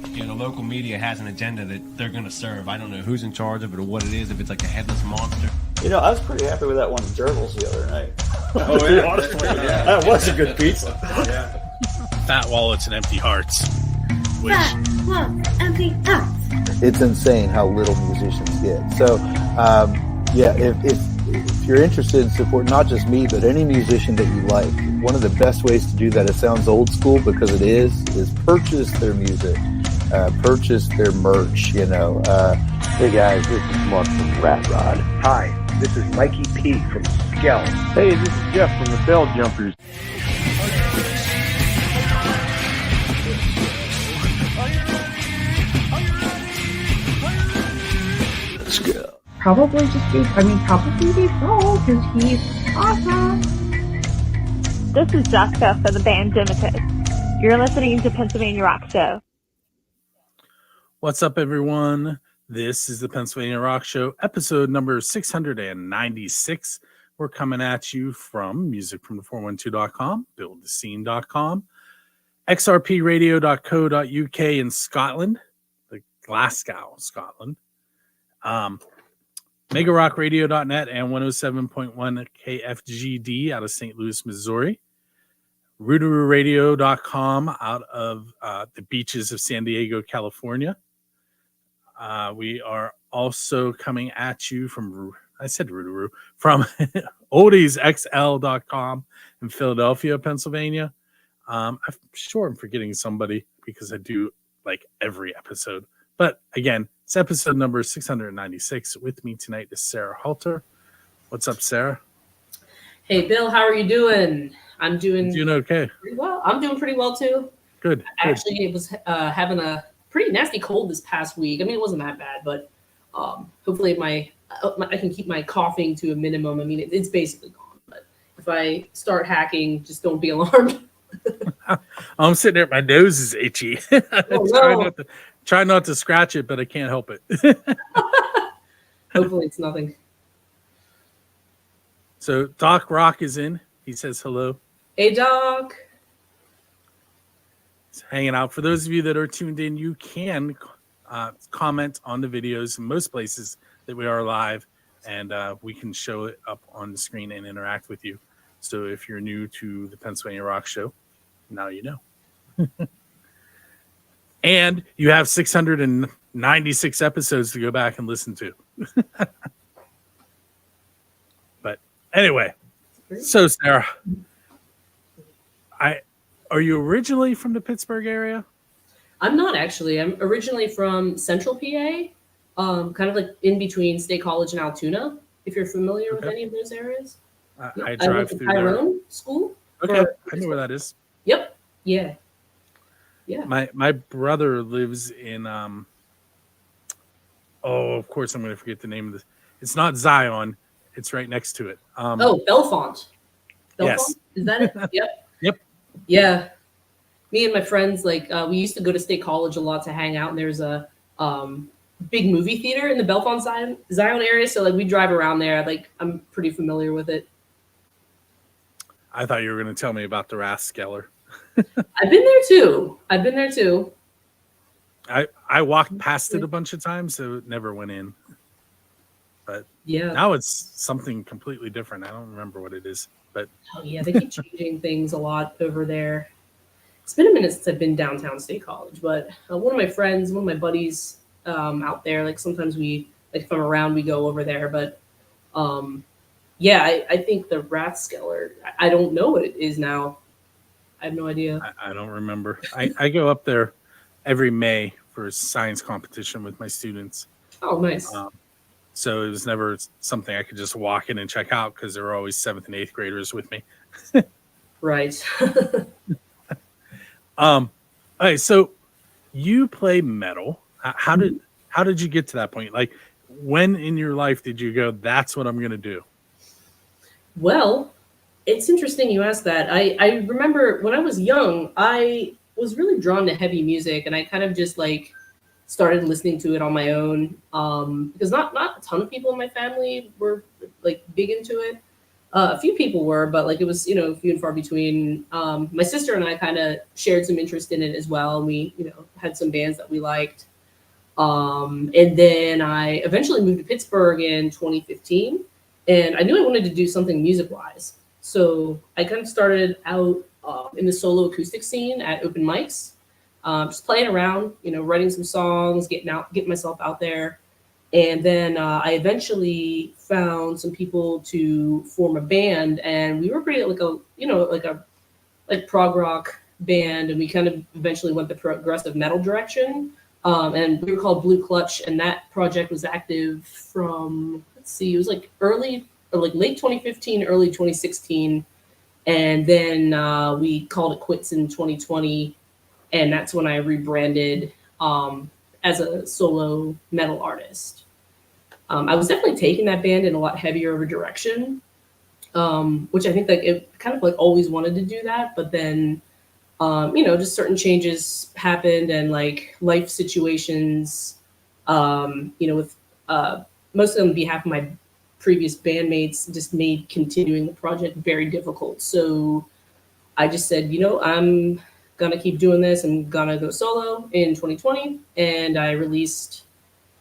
You know, the local media has an agenda that they're going to serve. I don't know who's in charge of it or what it is, if it's like a headless monster. You know, I was pretty happy with that one gerbils the other night. Oh, yeah. Honestly, that was a good pizza. Yeah. Fat wallets and empty hearts. Which... Fat wallets, empty hearts. It's insane how little musicians get. So, yeah, if you're interested in support, not just me, but any musician that you like, one of the best ways to do that, it sounds old school because it is purchase their music, purchase their merch, you know. Hey guys, this is Mark from Rat Rod. Hi, this is Mikey P from C.ell. Hey, this is Jeff from the Bell Jumpers. Let's go. Probably Default, because he's awesome. This is Jessica for the band Dimitus. You're listening to Pennsylvania Rock Show. What's up, everyone? This is the Pennsylvania Rock Show, episode number 696. We're coming at you from musicfromthe412.com, buildthescene.com, xrpradio.co.uk in Scotland, like Glasgow, Scotland, megarockradio.net and 107.1 KFGD out of St. Louis, Missouri, rootaroораdio.com out of the beaches of San Diego, California. We are also coming at you from, I said Rootaroo, from oldiesxl.com in Philadelphia, Pennsylvania. I'm sure I'm forgetting somebody because I do like every episode. But again, it's episode number 696. With me tonight is Sarah Halter. What's up, Sarah? Hey, Bill, how are you doing? I'm doing okay. Pretty well. I'm doing pretty well, too. Good. Actually, it was having a pretty nasty cold this past week. I mean, it wasn't that bad, but hopefully I can keep my coughing to a minimum. I mean, it's basically gone. But if I start hacking, just don't be alarmed. I'm sitting there, my nose is itchy. Oh, no. Try not to scratch it, but I can't help it. Hopefully it's nothing. So Doc Rock is in. He says hello. Hey, Doc. He's hanging out. For those of you that are tuned in, you can comment on the videos in most places that we are live, and we can show it up on the screen and interact with you. So if you're new to the Pennsylvania Rock Show, now you know. And you have 696 episodes to go back and listen to. But anyway, so Sarah, are you originally from the Pittsburgh area? I'm not actually. I'm originally from Central PA, kind of like in between State College and Altoona, if you're familiar with any of those areas. I drive through Tyrone School. Okay, I know where that is. Yep. Yeah. Yeah. My brother lives in of course I'm going to forget the name of this. It's not Zion. It's right next to it. Bellefonte. Yes. Is that it? Yep. Yep. Yeah. Me and my friends, we used to go to State College a lot to hang out, and there's a big movie theater in the Bellefonte Zion area. So we drive around there. I'm pretty familiar with it. I thought you were going to tell me about the Rathskeller. I've been there too. I walked past it a bunch of times, so it never went in. But yeah, now it's something completely different. I don't remember what it is. But they keep changing things a lot over there. It's been a minute since I've been downtown State College, but one of my buddies out there, sometimes we, if I'm around, we go over there. But I think the Rathskeller, I don't know what it is now. I have no idea. I don't remember. I go up there every May for a science competition with my students. Oh, nice. So it was never something I could just walk in and check out because there were always 7th and 8th graders with me. Right. All right, so you play metal. How did you get to that point? Like, when in your life did you go, that's what I'm going to do? Well, it's interesting you asked that. I remember when I was young, I was really drawn to heavy music, and I kind of just started listening to it on my own because not a ton of people in my family were big into it. A few people were, but like it was, you know, few and far between. My sister and I kind of shared some interest in it as well. We, you know, had some bands that we liked. And then I eventually moved to Pittsburgh in 2015, and I knew I wanted to do something music-wise. So I kind of started out in the solo acoustic scene at open mics, just playing around, you know, writing some songs, getting myself out there. And then I eventually found some people to form a band, and we were pretty like prog rock band, and we kind of eventually went the progressive metal direction. And we were called Blue Clutch, and that project was active from, let's see, it was like late 2015, early 2016. And then we called it quits in 2020. And that's when I rebranded as a solo metal artist. I was definitely taking that band in a lot heavier of a direction, which I think that it kind of like always wanted to do that. But then, you know, just certain changes happened and like life situations, you know, with mostly on behalf of my previous bandmates, just made continuing the project very difficult. So I just said, you know, I'm gonna keep doing this. I'm gonna go solo in 2020, and I released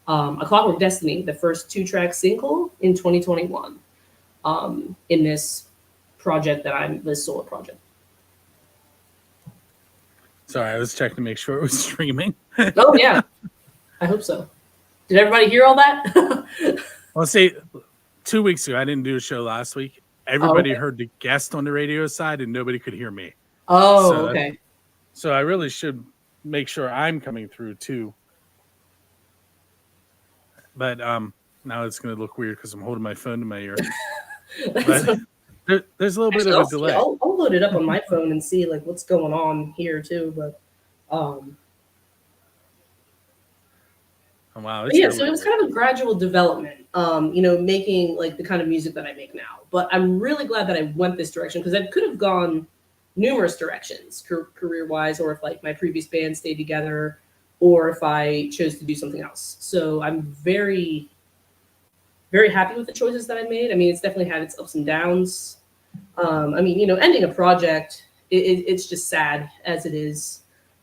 A Clockwork Destiny, the first 2-track single, in 2021, in this solo project. Sorry, I was checking to make sure it was streaming. Oh yeah, I hope so. Did everybody hear all that? Well, see, 2 weeks ago, I didn't do a show last week. Everybody heard the guest on the radio side, and nobody could hear me. Oh, so okay. So I really should make sure I'm coming through too. But now it's going to look weird because I'm holding my phone to my ear. But there's a little bit of a delay. I'll load it up on my phone and see like what's going on here too. But wow, yeah, so it was kind of a gradual development, you know, making like the kind of music that I make now. But I'm really glad that I went this direction, because I could have gone numerous directions career-wise, or if like my previous band stayed together, or if I chose to do something else. So I'm very, very happy with the choices that I made. I mean, it's definitely had its ups and downs. I mean, you know, ending a project, it's just sad as it is.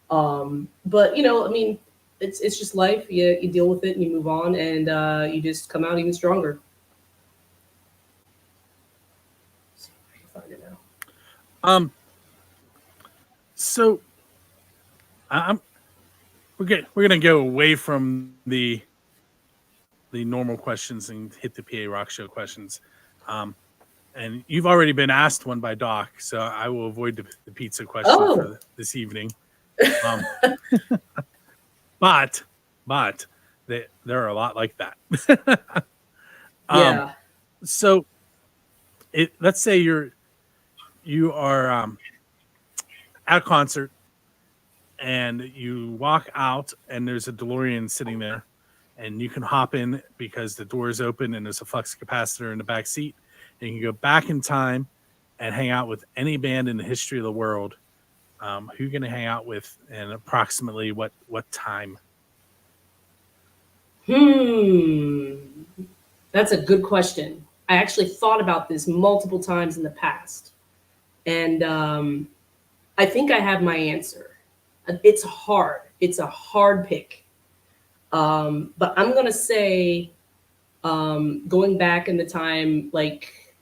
But, you know, I mean, it's just life. You deal with it and you move on, and you just come out even stronger. Let's see if I can find it now. So we're gonna go away from the normal questions and hit the PA Rock Show questions. And you've already been asked one by Doc, so I will avoid the pizza question for this evening. But there are a lot like that. Yeah. So let's say you are at a concert and you walk out and there's a DeLorean sitting there, and you can hop in because the door is open and there's a flux capacitor in the back seat, and you can go back in time and hang out with any band in the history of the world. Who are you going to hang out with, and approximately what time? That's a good question. I actually thought about this multiple times in the past, and I think I have my answer. It's hard. It's a hard pick. But I'm going to say going back in the time, like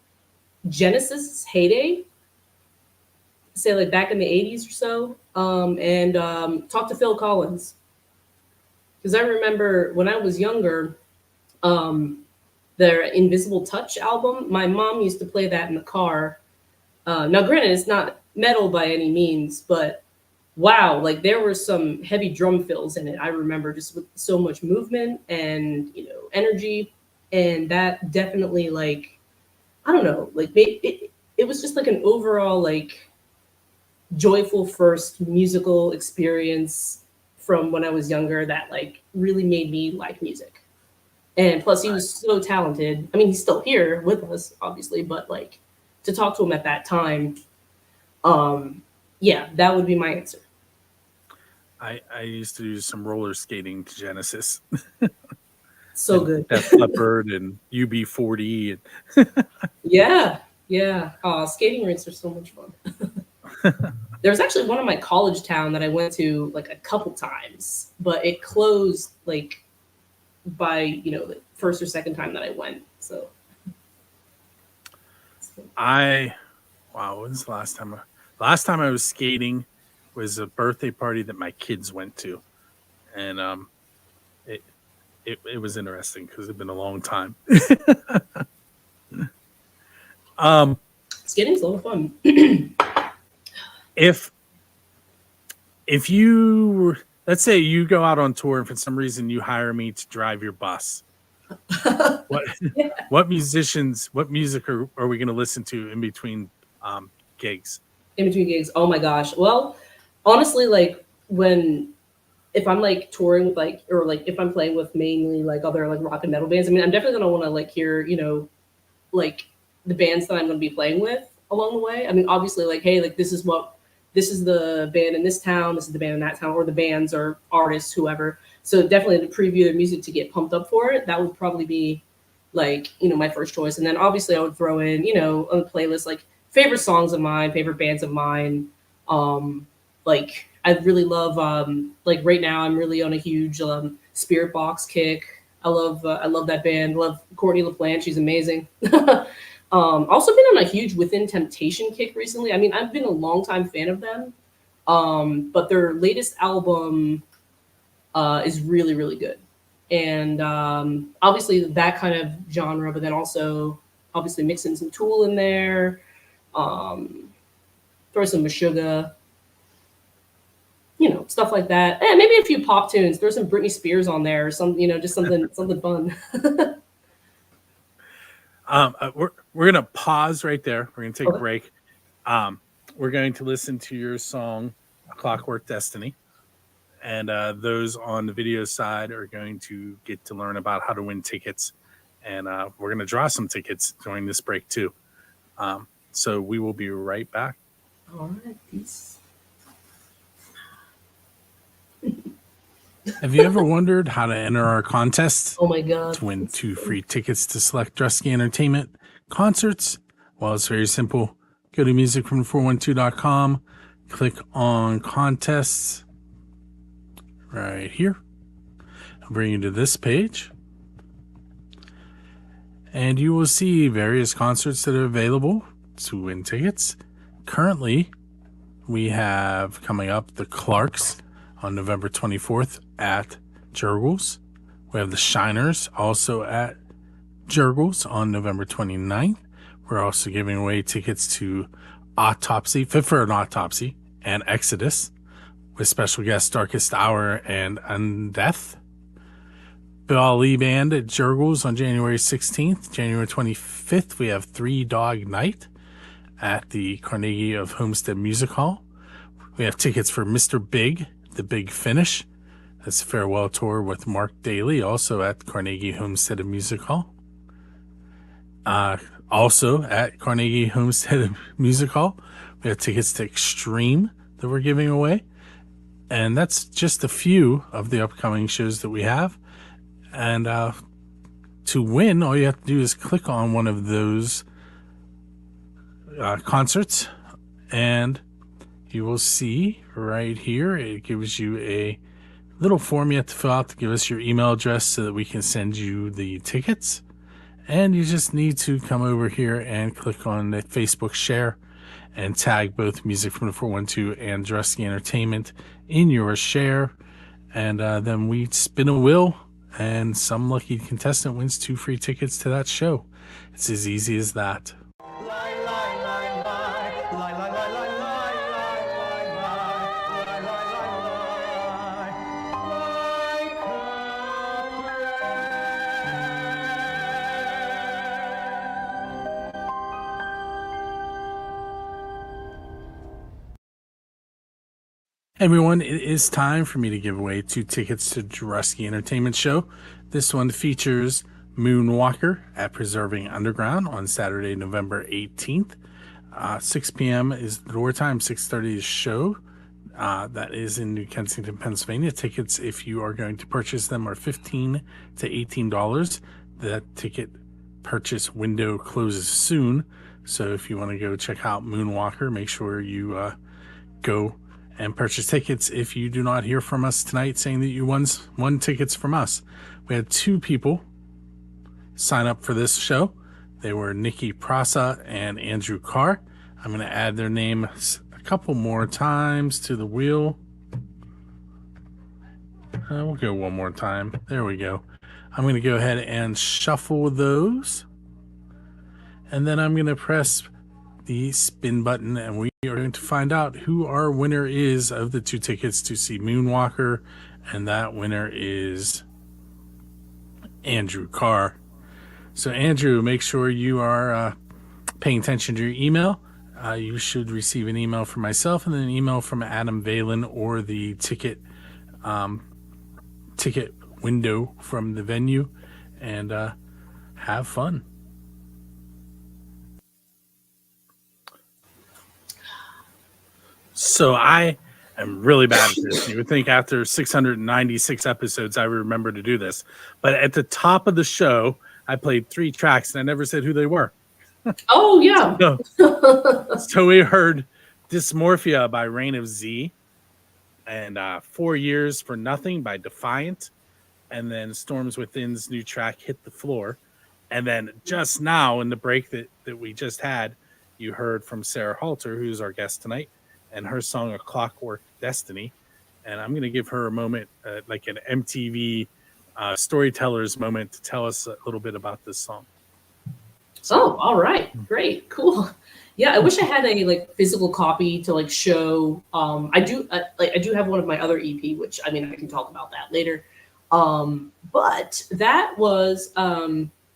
Genesis' heyday, say like back in the 80s or so, and talk to Phil Collins. Because I remember when I was younger, their Invisible Touch album, my mom used to play that in the car. Now, granted, it's not metal by any means, but wow, like there were some heavy drum fills in it. I remember, just with so much movement and, you know, energy, and that definitely, like, I don't know, like it was just like an overall like joyful first musical experience from when I was younger that like really made me like music. And plus he was so talented. I mean, he's still here with us, obviously, but like to talk to him at that time, yeah, that would be my answer. I used to do some roller skating to Genesis. So good. Def Leppard and UB40. Yeah. Yeah. Skating rinks are so much fun. There's actually one in my college town that I went to like a couple times, but it closed like by, the first or second time that I went. So when's the last time? Last time I was skating was a birthday party that my kids went to. And it was interesting because it'd been a long time. Skating's a lot of fun. If you were, let's say you go out on tour and for some reason you hire me to drive your bus, what music are we going to listen to in between gigs? In between gigs, oh my gosh. Well, honestly, like if I'm like touring with if I'm playing with mainly like other like rock and metal bands, I mean, I'm definitely gonna want to like hear, like the bands that I'm gonna be playing with along the way. I mean, obviously, like, hey, like this is the band in this town, this is the band in that town, or the bands or artists, whoever. So definitely to preview the music to get pumped up for it, that would probably be like, my first choice. And then obviously I would throw in, on the playlist, like favorite songs of mine, favorite bands of mine. Like I really love, like right now I'm really on a huge Spirit Box kick. I love that band. Love Courtney LaPlante. She's amazing. Also been on a huge Within Temptation kick recently. I mean, I've been a longtime fan of them, but their latest album is really, really good. And obviously that kind of genre, but then also obviously mixing some Tool in there, throw some Meshuggah, stuff like that. And maybe a few pop tunes. Throw some Britney Spears on there or some, just something fun. We're gonna pause right there. We're gonna take a break. We're going to listen to your song Clockwork Destiny, and those on the video side are going to get to learn about how to win tickets, and we're gonna draw some tickets during this break too. So we will be right back. All right, peace. Have you ever wondered how to enter our contest? Oh my God. To win 2 free tickets to select Drusky Entertainment concerts? Well, it's very simple. Go to musicfrom412.com, click on contests right here. I'll bring you to this page. And you will see various concerts that are available to win tickets. Currently, we have coming up the Clarks on November 24th at Jurgles. We have the Shiners also at Jurgles on November 29th. We're also giving away tickets to Autopsy, Fit for an Autopsy, and Exodus with special guests Darkest Hour and Undeath. Bill Ali Band at Jurgles on January 16th. January 25th, we have Three Dog Night at the Carnegie of Homestead Music Hall. We have tickets for Mr. Big, The Big Finish. That's a farewell tour with Mark Daly, also at Carnegie Homestead Music Hall. Also at Carnegie Homestead Music Hall, we have tickets to Extreme that we're giving away. And that's just a few of the upcoming shows that we have. And to win, all you have to do is click on one of those concerts, and you will see right here, it gives you a little form you have to fill out to give us your email address so that we can send you the tickets. And you just need to come over here and click on the Facebook share and tag both Music from the 412 and Drusky Entertainment in your share. And then we spin a wheel, and some lucky contestant wins 2 free tickets to that show. It's as easy as that. Everyone, it is time for me to give away 2 tickets to Drusky Entertainment Show. This one features Moonwalker at Preserving Underground on Saturday, November 18th. 6 p.m. is the door time, 6:30 is show. That is in New Kensington, Pennsylvania. Tickets, if you are going to purchase them, are $15 to $18. The ticket purchase window closes soon, So if you want to go check out Moonwalker, make sure you go and purchase tickets. If you do not hear from us tonight saying that you won tickets from us, we had 2 people sign up for this show. They were Nikki Prasa and Andrew Carr. I'm going to add their name a couple more times to the wheel. We'll go one more time. There we go. I'm going to go ahead and shuffle those. And then I'm going to press the spin button, and we are going to find out who our winner is of the 2 tickets to see Moonwalker. And that winner is Andrew Carr. So Andrew, make sure you are paying attention to your email. You should receive an email from myself and then an email from Adam Valen or the ticket window from the venue, and have fun. So I am really bad at this. You would think after 696 episodes I would remember to do this. But at the top of the show, I played 3 tracks and I never said who they were. Oh, yeah. So we heard Dysmorphia by Reign of Z, and 4 Years for Nothing by Defiant, and then Storms Within's new track, Hit the Floor. And then just now in the break that we just had, you heard from Sarah Halter, who's our guest tonight, and her song, A Clockwork Destiny. And I'm going to give her a moment, like an MTV storyteller's moment, to tell us a little bit about this song. Oh, all right. Great. Cool. Yeah, I wish I had a physical copy to show. I do have one of my other EP, which I can talk about that later. But that was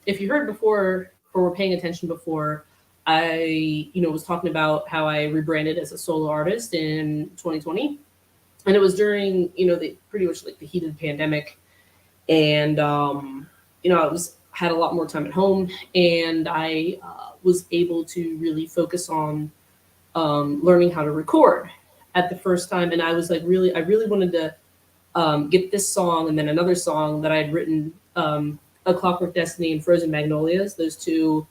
if you heard before or were paying attention before, I was talking about how I rebranded as a solo artist in 2020, and it was during the pretty much the heat of the pandemic, and I had a lot more time at home, and I was able to really focus on learning how to record at the first time. And I was I really wanted to get this song and then another song that I had written, A Clockwork Destiny and Frozen Magnolias, those 2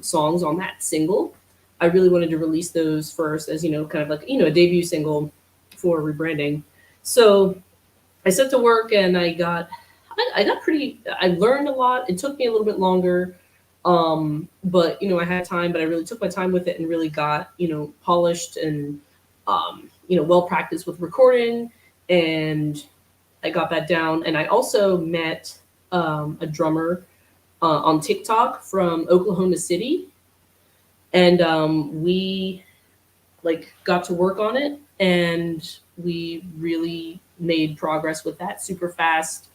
songs on that single. I really wanted to release those first as, kind of a debut single for rebranding. So I set to work and I learned a lot. It took me a little bit longer. But I had time, but I really took my time with it and really got, polished and, well practiced with recording, and I got that down. And I also met a drummer on TikTok from Oklahoma City, and we got to work on it, and we really made progress with that super fast.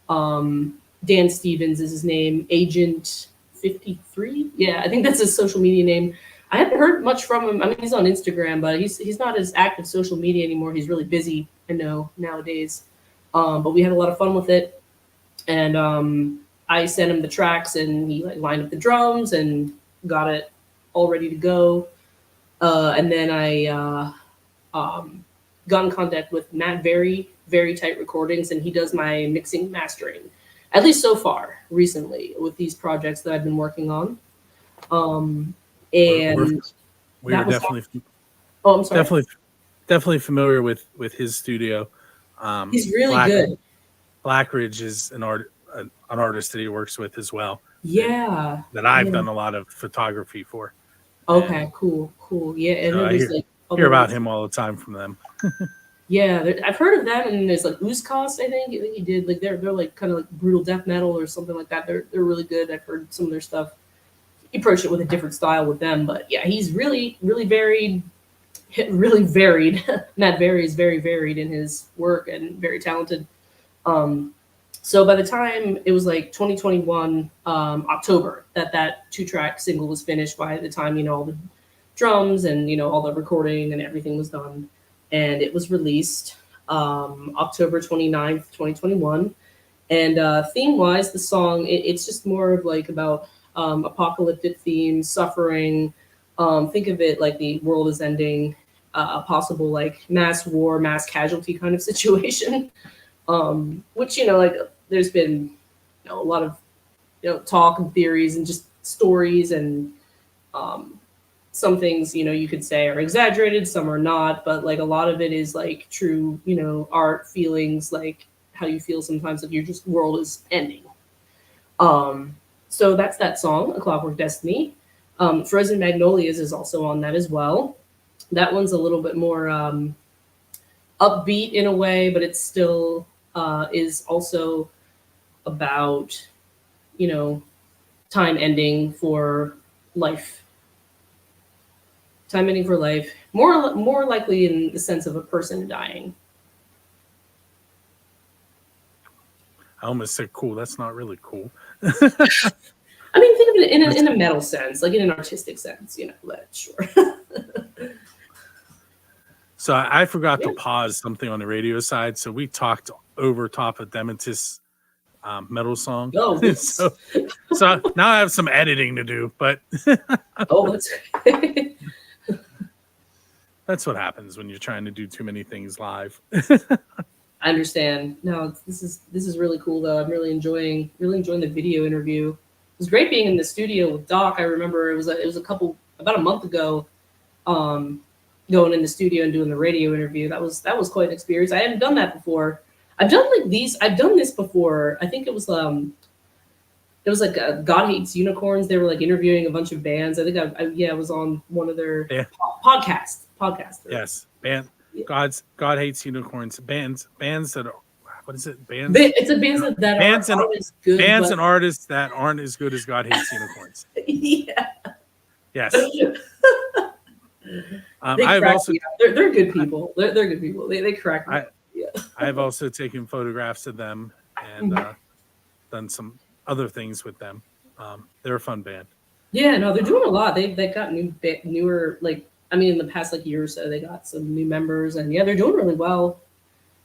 Dan Stevens is his name, Agent 53. Yeah, I think that's his social media name. I haven't heard much from him. He's on Instagram, but he's not as active social media anymore. He's really busy, I know, nowadays. But we had a lot of fun with it. And I sent him the tracks, and he lined up the drums and got it all ready to go. And then I got in contact with Matt Very Tight Recordings, and he does my mixing and mastering, at least so far recently with these projects that I've been working on. And we were definitely I'm sorry. definitely familiar with his studio. He's really good. Blackridge is an artist that he works with as well. Yeah. That I've done a lot of photography for. Okay, and cool. Yeah, and I hear about him all the time from them. Yeah, I've heard of them, and there's Uzkos, I think he did. They're kind of brutal death metal or something like that. They're really good. I've heard some of their stuff. He approached it with a different style with them, but yeah, he's really varied. Really varied. Matt Very is very varied in his work and very talented. So by the time it was 2021 October that 2-track single was finished, by the time all the drums and all the recording and everything was done, and it was released October 29th, 2021. And theme-wise, the song, it's just more of about apocalyptic themes, suffering. Think of it like the world is ending, a possible mass war, mass casualty kind of situation. Which there's been a lot of talk and theories and just stories and Some things, you know, you could say are exaggerated, some are not, but like a lot of it is like true, you know, art, feelings, like how you feel sometimes if your just world is ending. So that's that song, A Clockwork Destiny. Frozen Magnolias is also on that as well. That one's a little bit more upbeat in a way, but it still is also about, you know, time ending for life. Time ending for life. More likely in the sense of a person dying. I almost said cool. That's not really cool. I mean, think of it in a metal sense, like in an artistic sense, you know, but sure. So I forgot to pause something on the radio side. So we talked over top of Demetis metal song. Oh, so now I have some editing to do, but oh, that's that's what happens when you're trying to do too many things live. I understand. No, this is really cool though. I'm really enjoying the video interview. It was great being in the studio with Doc. I remember it was about a month ago, going in the studio and doing the radio interview. That was quite an experience. I hadn't done that before. I've done this before. I think it was like God Hates Unicorns. They were like interviewing a bunch of bands. I think I was on one of their podcasts. Yes, God Hates Unicorns. Bands that are, what is it? Bands. It's a bands that aren't as good. Bands and artists that aren't as good as God Hates Unicorns. Yeah. Yes. I've also they're good people. They're good people. They crack me. I've also taken photographs of them and done some other things with them. They're a fun band. Yeah, no, they're doing a lot. They got newer, like, I mean, in the past like year or so, they got some new members, and yeah, they're doing really well.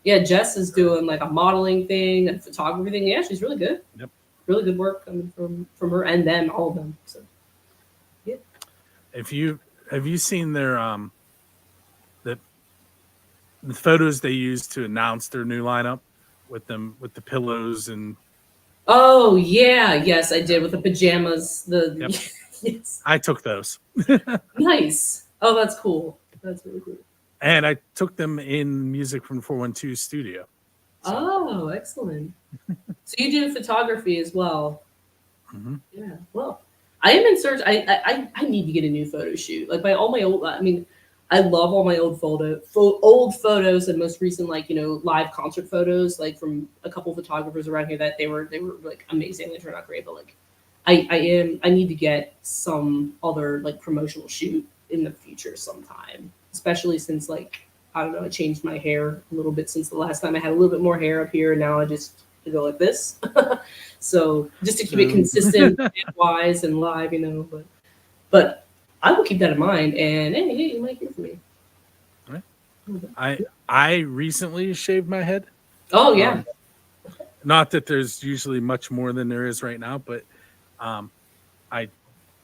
Yeah, Jess is doing like a modeling thing and photography thing. Yeah, she's really good. Yep, really good work coming from her and them, all of them. So, yeah. Have you seen their the photos they used to announce their new lineup with the pillows and? Oh yeah, yes, I did with the pajamas. Yep. Yes, I took those. Nice. Oh, that's cool. That's really cool. And I took them in Music from 412 studio. So. Oh, excellent. So you do photography as well. Mm-hmm. Yeah. Well, I am in search. I need to get a new photo shoot. Like all my old. I mean, I love all my old photos and most recent, like, you know, live concert photos, like from a couple of photographers around here that they were like amazing. They turned out great, but like I need to get some other like promotional shoot in the future sometime, especially since, like, I don't know, I changed my hair a little bit since the last time. I had a little bit more hair up here, and now I just go like this. So just to keep it consistent wise and live, you know, but I will keep that in mind, and hey, you might hear from me. All right. I recently shaved my head. Oh yeah. Not that there's usually much more than there is right now, but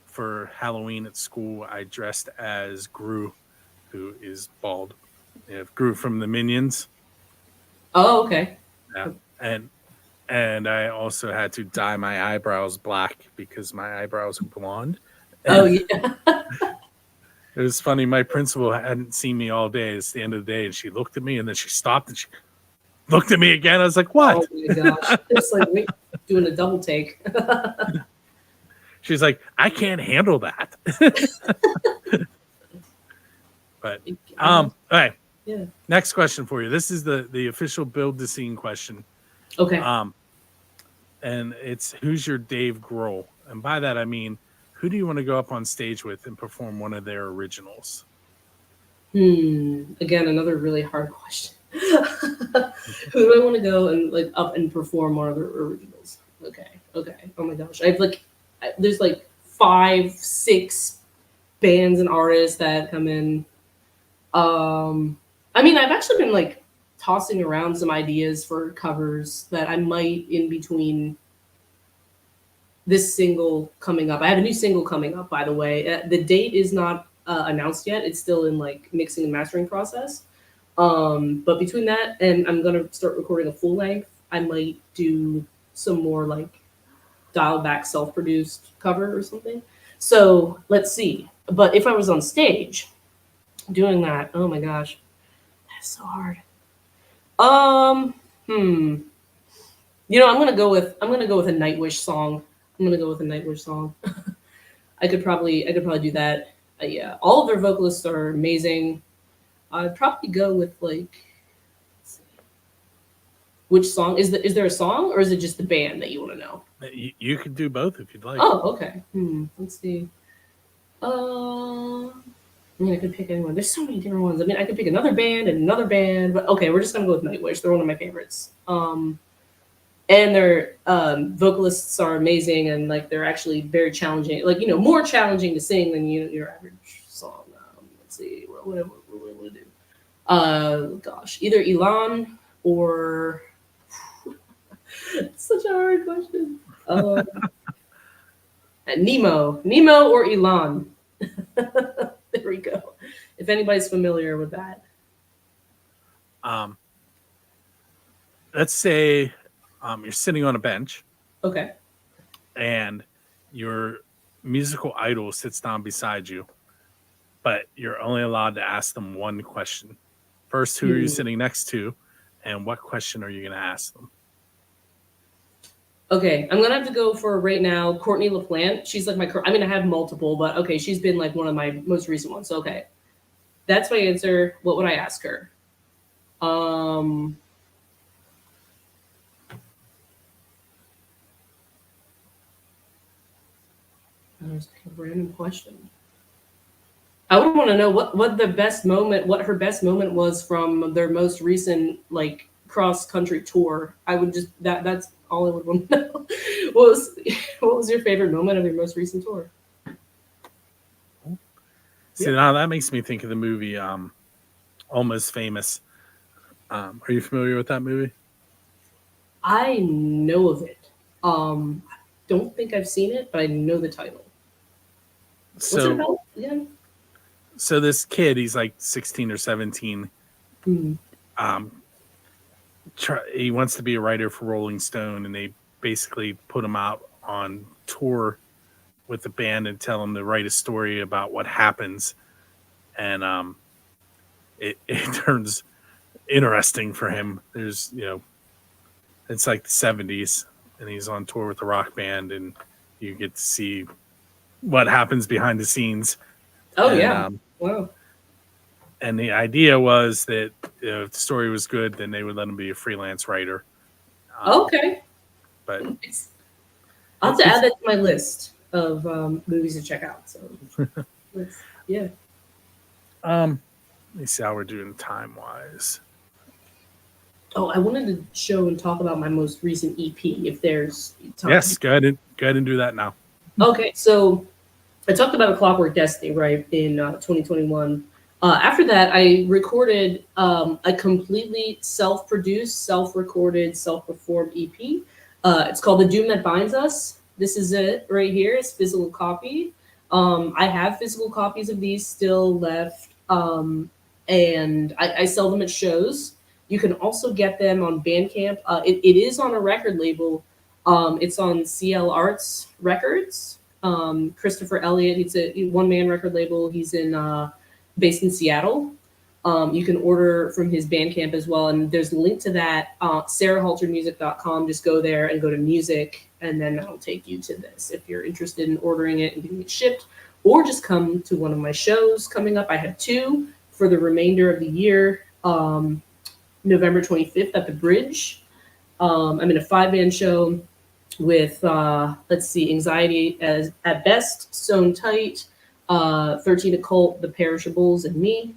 for Halloween at school, I dressed as Gru, who is bald. Yeah, Gru from the Minions. Oh, okay. Yeah, and I also had to dye my eyebrows black because my eyebrows are blonde. Oh yeah. It was funny. My principal hadn't seen me all day. It's the end of the day, and she looked at me, and then she stopped and she looked at me again. I was like, "What?" Oh my gosh! It's like, wait, doing a double take. She's like, "I can't handle that." But all right. Yeah. Next question for you. This is the official build the scene question. Okay. And it's, who's your Dave Grohl? And by that I mean, who do you want to go up on stage with and perform one of their originals? Again, another really hard question. Who do I want to go and like up and perform one of their originals? Okay. Oh my gosh. There's like 5-6 bands and artists that come in. I mean, I've actually been like tossing around some ideas for covers that I might, in between this single coming up. I have a new single coming up, by the way. The date is not announced yet. It's still in like mixing and mastering process. But between that and I'm going to start recording a full length, I might do some more like dialed back self-produced cover or something. So let's see. But if I was on stage doing that, oh my gosh, that's so hard. I'm gonna go with a Nightwish song. I could probably do that. Yeah, all of their vocalists are amazing. I'd probably go with like, let's see. Which song is there a song or is it just the band that you want to know? You could do both if you'd like. Oh, okay. Let's see. I could pick anyone. There's so many different ones. I mean, I could pick another band, but okay, we're just gonna go with Nightwish. They're one of my favorites. And their vocalists are amazing, and like they're actually very challenging. Like more challenging to sing than your average song. Let's see, what do I want to do? Gosh, either Elon or such a hard question. Nemo or Elon. There we go. If anybody's familiar with that. Let's say you're sitting on a bench. Okay. And your musical idol sits down beside you, but you're only allowed to ask them one question. First, who are you sitting next to, and what question are you going to ask them? Okay, I'm gonna have to go for right now. Courtney LaPlante. She's like I have multiple, but okay, she's been like one of my most recent ones. So, okay, that's my answer. What would I ask her? I was picking a random question. I would want to know what her best moment was from their most recent like cross country tour. I would just that's all I would want to know. What was your favorite moment of your most recent tour? See, now that makes me think of the movie Almost Famous. Are you familiar with that movie? I know of it. Don't think I've seen it, but I know the title. What's it about again? So this kid, he's like 16 or 17. He wants to be a writer for Rolling Stone, and they basically put him out on tour with the band and tell him to write a story about what happens. And it turns interesting for him. There's, it's like the 70s, and he's on tour with the rock band, and you get to see what happens behind the scenes. Wow. And the idea was that if the story was good, then they would let him be a freelance writer. Okay. But I'll have to add that to my list of movies to check out. So, yeah. Let me see how we're doing time-wise. Oh, I wanted to show and talk about my most recent EP, if there's time. Yes, go ahead and do that now. Okay, so I talked about A Clockwork Destiny, right, in 2021. After that, I recorded a completely self-produced, self-recorded, self-performed EP. It's called The Doom That Binds Us. This is it right here. It's physical copy. I have physical copies of these still left, and I sell them at shows. You can also get them on Bandcamp. It is on a record label. It's on C.ell Arts Records. Christopher Elliott, he's a one-man record label. He's based in Seattle. You can order from his Bandcamp as well, and there's a link to that. SarahHaltermusic.com. Just go there and go to music, and then that'll take you to this if you're interested in ordering it and getting it shipped, or just come to one of my shows coming up. I have 2 for the remainder of the year. November 25th at the Bridge. I'm in a 5-man show with Anxiety as at Best, Sewn Tight, 13 Occult, The Perishables, and me.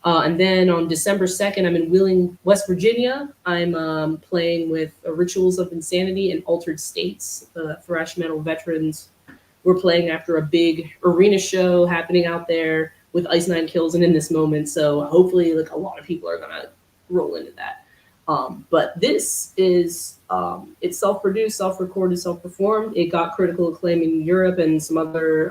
And then on December 2nd, I'm in Wheeling, West Virginia. I'm playing with Rituals of Insanity and Altered States, thrash metal veterans. We're playing after a big arena show happening out there with Ice Nine Kills and In This Moment. So hopefully like a lot of people are gonna roll into that. But this is it's self-produced, self-recorded, self-performed. It got critical acclaim in Europe and some other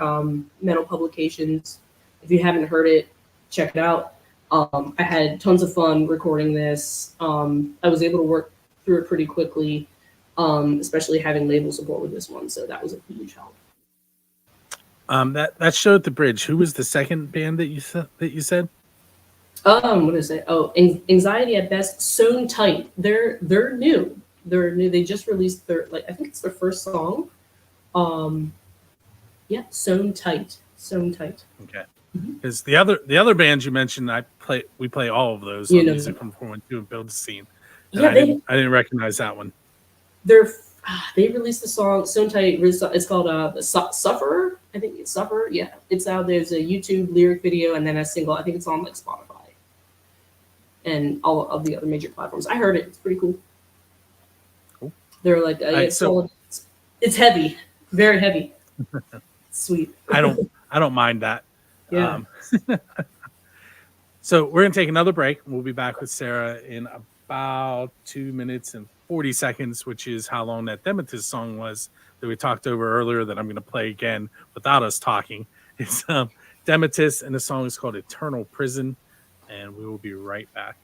metal publications. If you haven't heard it, check it out. I had tons of fun recording this. I was able to work through it pretty quickly, especially having label support with this one. So that was a huge help. That show at the bridge. Who was the second band that you said? What is it? Oh, Anxiety at Best. Sewn Tight. They're new. They're new. They just released their I think it's their first song. Yeah, Sewn Tight. Sewn Tight. Okay. Because the other bands you mentioned, we play all of those on Music from 412 and Build a Scene. Yeah, I didn't recognize that one. They released the song Sewn Tight. It's called Sufferer. I think it's Sufferer. Yeah, it's out. There's a YouTube lyric video and then a single. I think it's on like Spotify and all of the other major platforms. I heard it. It's pretty cool. Cool. They're like it's heavy, very heavy. Sweet. I don't mind that. Yeah. So we're gonna take another break. We'll be back with Sarah in about 2 minutes and 40 seconds, which is how long that Demetis song was that we talked over earlier. That I'm gonna play again without us talking. It's Demetis, and the song is called "Eternal Prison," and we will be right back.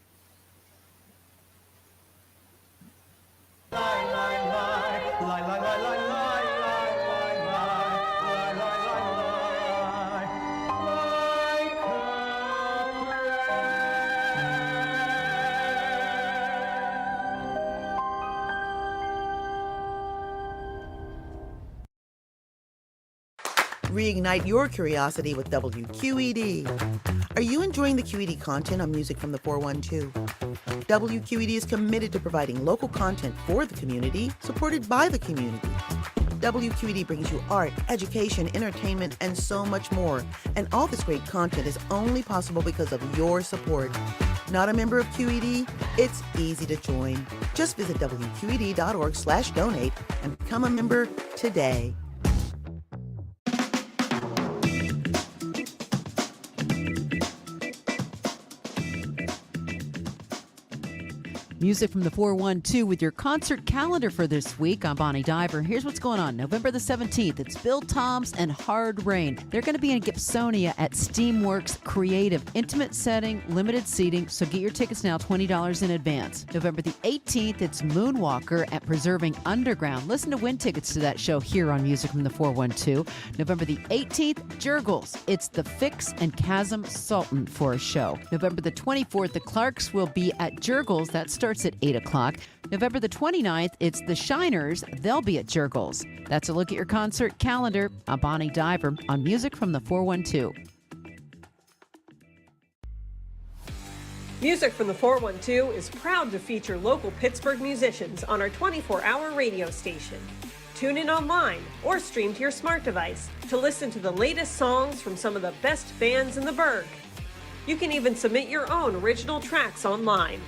Reignite your curiosity with WQED. Are you enjoying the QED content on Music from the 412? WQED is committed to providing local content for the community, supported by the community. WQED brings you art, education, entertainment, and so much more. And all this great content is only possible because of your support. Not a member of QED? It's easy to join. Just visit WQED.org/donate and become a member today. Music from the 412 with your concert calendar for this week. I'm Bonnie Diver. Here's what's going on. November the 17th, it's Bill Toms and Hard Rain. They're going to be in Gibsonia at Steamworks Creative. Intimate setting, limited seating, so get your tickets now, $20 in advance. November the 18th, it's Moonwalker at Preserving Underground. Listen to win tickets to that show here on Music from the 412. November the 18th, Jurgles. It's the Fix and Chasm Sultan for a show. November the 24th, the Clarks will be at Jurgles. That starts at 8 o'clock. November the 29th, it's the Shiners. They'll be at Jurgles. That's a look at your concert calendar. I'm Bonnie Diver on Music from the 412. Music from the 412 is proud to feature local Pittsburgh musicians on our 24-hour radio station. Tune in online or stream to your smart device to listen to the latest songs from some of the best bands in the burg. You can even submit your own original tracks online.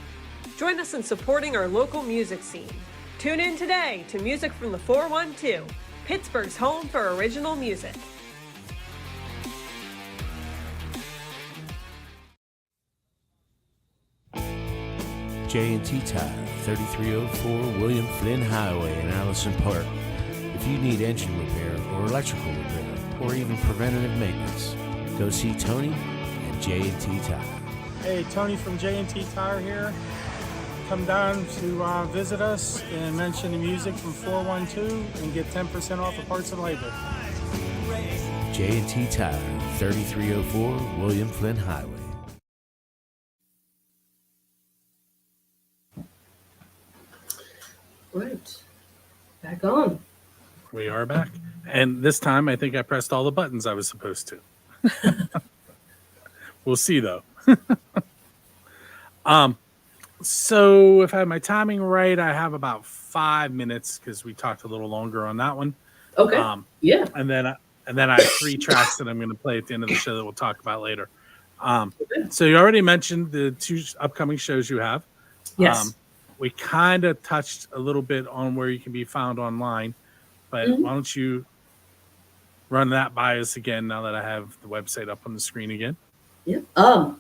Join us in supporting our local music scene. Tune in today to Music from the 412, Pittsburgh's home for original music. J&T Tire, 3304 William Flynn Highway in Allison Park. If you need engine repair or electrical repair or even preventative maintenance, go see Tony at J&T Tire. Hey, Tony from J&T Tire here. Come down to visit us and mention the Music from 412 and get 10% off of parts and labor. J&T Tire, 3304 William Flynn Highway. Right. Back on. We are back. And this time, I think I pressed all the buttons I was supposed to. We'll see, though. So if I have my timing right, I have about 5 minutes because we talked a little longer on that one. Okay. Yeah. And then I have 3 tracks that I'm going to play at the end of the show that we'll talk about later. So you already mentioned the 2 upcoming shows you have. Yes. We kind of touched a little bit on where you can be found online, but why don't you run that by us again now that I have the website up on the screen again? Yeah.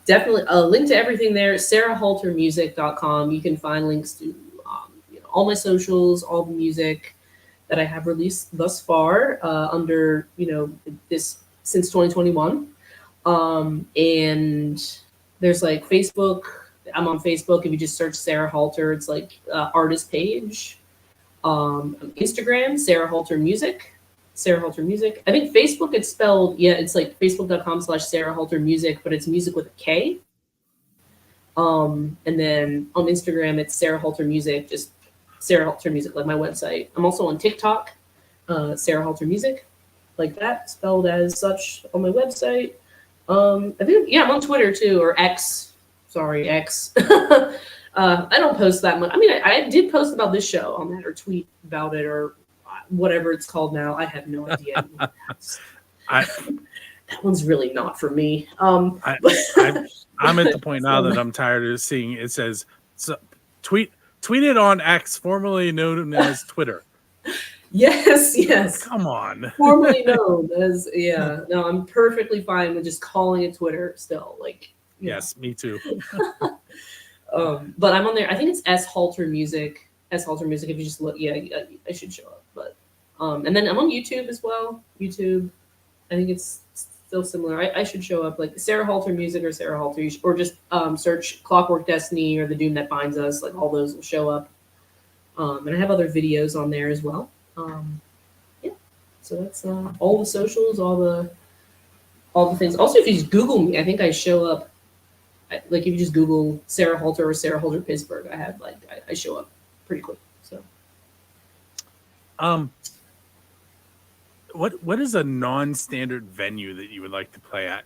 Definitely a link to everything there. SarahHalterMusic.com. You can find links to all my socials, all the music that I have released thus far under this since 2021. And there's like Facebook. I'm on Facebook. If you just search Sarah Halter, it's like artist page. Instagram, Sarah Halter Music. Sarah Halter Music. I think Facebook, it's spelled, it's like facebook.com/Sarah Halter Music, but it's music with a K. And then on Instagram, it's Sarah Halter Music, just Sarah Halter Music, like my website. I'm also on TikTok, Sarah Halter Music, like that, spelled as such on my website. I think, I'm on Twitter too, or X. Sorry, X. I don't post that much. I mean, I did post about this show on that, or tweet about it, or whatever it's called now. I have no idea. That one's really not for me. I'm at the point now that I'm tired of seeing it says tweet it on X, formerly known as Twitter. Yes. Come on. Formerly known as, no, I'm perfectly fine with just calling it Twitter still. Like, yes, me too. But I'm on there. I think it's S Halter Music. S Halter Music. If you just look, I should show up. But and then I'm on YouTube as well. YouTube. I think it's still similar. I should show up like Sarah Halter Music or Sarah Halter, or just search Clockwork Destiny or The Doom That Binds Us. Like all those will show up. And I have other videos on there as well. So that's all the socials, all the things. Also, if you just Google me, I think I show up. Like if you just Google Sarah Halter or Sarah Halter Pittsburgh, I show up pretty quick. So, what is a non-standard venue that you would like to play at?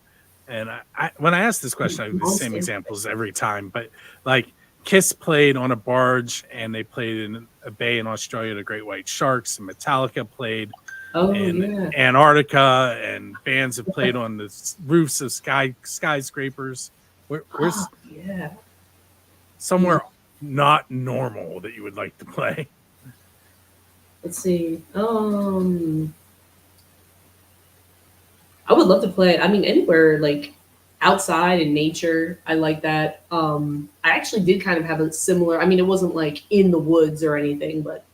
And I when I ask this question, I have the same examples every time. But like Kiss played on a barge, and they played in a bay in Australia, the Great White Sharks. And Metallica played in Antarctica, and bands have played on the roofs of skyscrapers. Where's somewhere not normal that you would like to play? Let's see. I would love to play. I mean, anywhere like outside in nature. I like that. I actually did kind of have a similar. I mean, it wasn't like in the woods or anything, but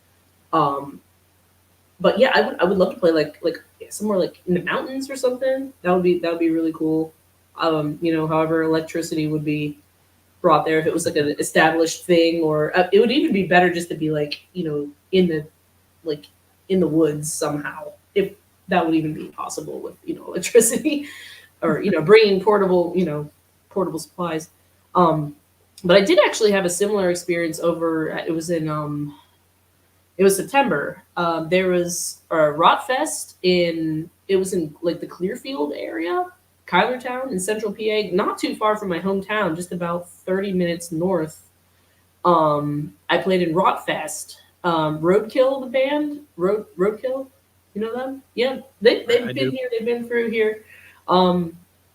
yeah, I would love to play like somewhere like in the mountains or something. That would be really cool. However, electricity would be brought there if it was like an established thing, or it would even be better just to be like, in the woods somehow, if that would even be possible with, electricity or, bringing portable supplies. But I did actually have a similar experience it was September. There was a Rotfest it was in like the Clearfield area, Kylertown in central PA, not too far from my hometown, just about 30 minutes north. I played in Rotfest. Roadkill, the band, Roadkill, you know them? Yeah, they've been here. They've been through here.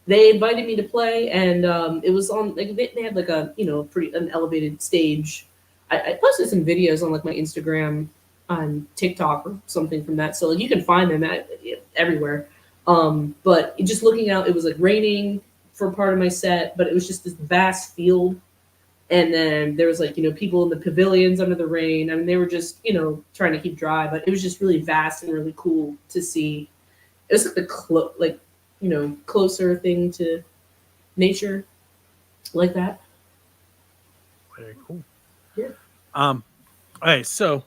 They invited me to play, and it was on. Like they had like a an elevated stage. I posted some videos on like my Instagram, on TikTok or something from that, so like you can find them everywhere. But just looking out, it was like raining for part of my set, but it was just this vast field. And then there was like, people in the pavilions under the rain. I mean, they were just, trying to keep dry, but it was just really vast and really cool to see. It was like closer thing to nature like that. Very cool. Yeah. All right. So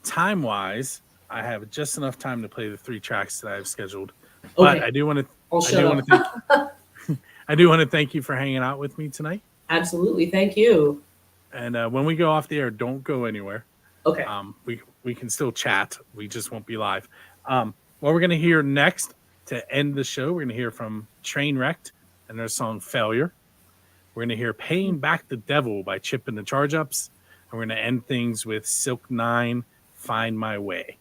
time wise, I have just enough time to play the 3 tracks that I have scheduled, but I do want to, I do want to thank you for hanging out with me tonight. Absolutely. Thank you. And when we go off the air, don't go anywhere. Okay. We can still chat. We just won't be live. What we're going to hear next to end the show, we're going to hear from Trainwrecked and their song Failure. We're going to hear Paying Back the Devil by Chip and the Charge Ups. And we're going to end things with Silk 9, Find My Way.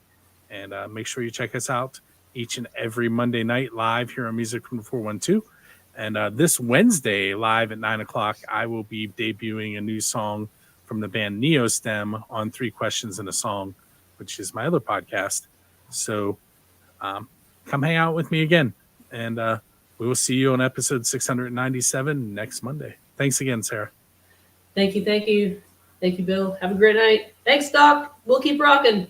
And make sure you check us out each and every Monday night live here on Music from the 412. And this Wednesday, live at 9 o'clock, I will be debuting a new song from the band Neostem on 3 Questions and a Song, which is my other podcast. So come hang out with me again. And we will see you on episode 697 next Monday. Thanks again, Sarah. Thank you. Thank you, Bill. Have a great night. Thanks, Doc. We'll keep rocking.